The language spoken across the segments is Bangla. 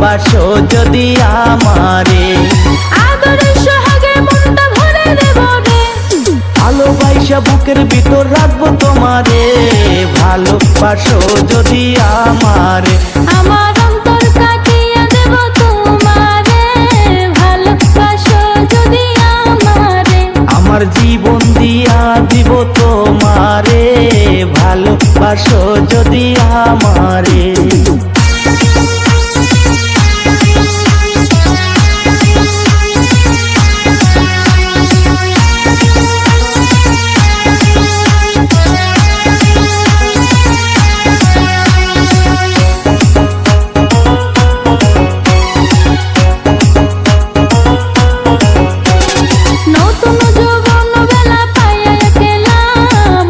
ভালোবাসো যদি আমারে, আদরের সোহাগে মনটা ভরে দেব রে, ভালোবাসা বুকের ভিতর রাখবো তোমারে, ভালোবাসো যদি আমারে, আমার অন্তর কাটিয়ে দেব তোমারে, ভালোবাসো যদি আমারে, আমার জীবন দিয়া দিব তোমারে, ভালোবাসো যদি আমারে। নতুন যৌবন বেলা পাইয়া একলা,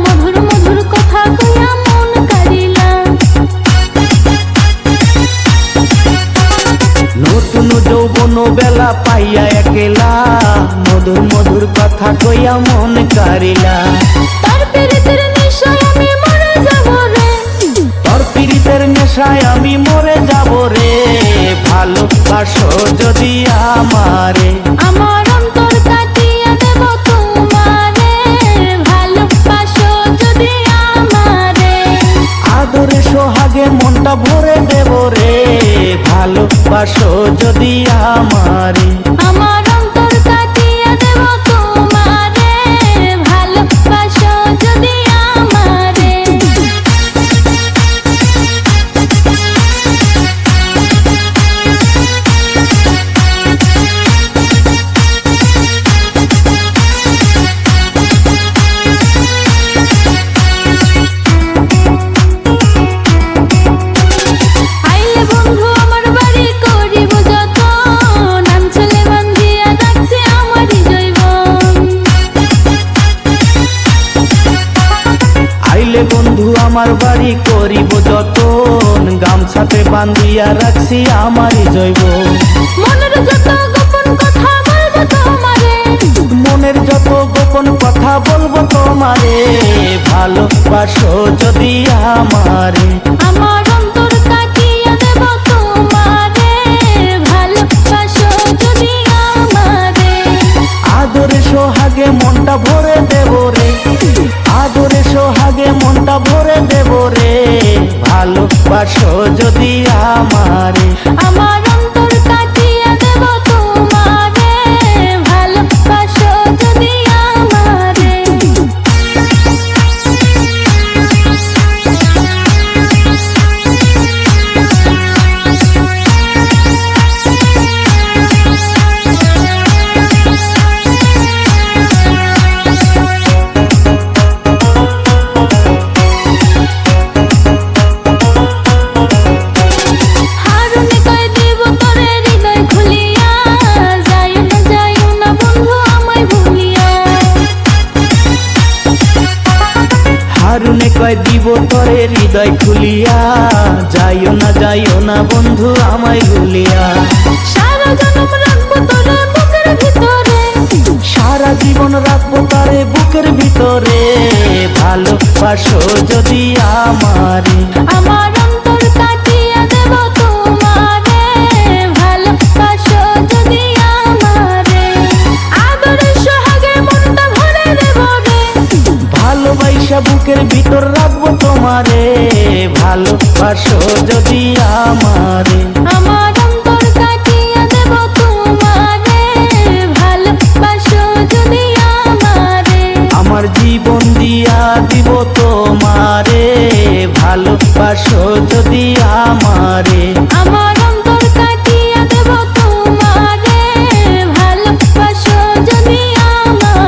মধুর মধুর কথা কইয়া মন কাড়িলা, নতুন যৌবন বেলা পাইয়া একলা, মধুর মধুর কথা কইয়া মন কারিলা, তার পীড়িতের নেশায় আমি মরে যাব রে, তোর পীড়িতের নেশায় আমি মরে যাব রে, ভালোবাসো যদি আমারে, আমার অন্তর কাটিয়ে দেব তোমারে, ভালোবাসো যদি আমারে, আদরে সোহাগে মনটা ভরে দেব রে, ভালোবাসো যদি আমারে, আমার অন্তর কাটিয়ে দেব তোমারে, ভালোবাসো যদি আমারে। আইলে বন্ধু আমার বাড়ি করিব যতন, আঞ্চলে বান্ধিয়া রাখছে আমারই জৈবন, আইলে বন্ধু আমার বাড়ি করিব যতন, গামছাতে বান্ধিয়া রাখছি আমারই জৈব, মনের যত গোপন কথা বলবো তোমারে, মনের যত গোপন কথা বলবো তোমারে, ভালোবাসো যদি আমারে, আমার অন্তর কাটিয়ে দেব তোমারে, ভালোবাসো যদি আমারে, আদরে সোহাগে মনটা ভরে দেব রে, আদরে সোহাগে মনটা ভরে দেব রে, ভালোবাসো যদি আমারে, আমার অন্তর কাটিয়ে দেব তোমারে, ভালোবাসো যদি আমারে। হারুনে কই দিব তোরে হৃদয় খুলিয়া, যাইও না বন্ধু আমায় ভুলিয়া, হারুনে কয় দিব তোরে হৃদয় খুলিয়া, যাইও না বন্ধু আমায় ভুলিয়া, সারা জনম রাখবো তোরে বুকের ভিতরে, সারা জীবন রাখবো তারে বুকের ভিতরে, ভালোবাসো যদি আমারে, আমার অন্তর কাটিয়ে দেব তোমারে, ভালোবাসো যদি আমারে, আদরের সোহাগে মনটা ভরে দেব রে, ভালোবাসা বুকের ভিতর রাখবো তোমারে, ভালোবাসো যদি আমারে, আমার অন্তর কাটিয়ে দেব তোমারে, ভালোবাসো যদি আমারে, আমার জীবন দিয়া দিব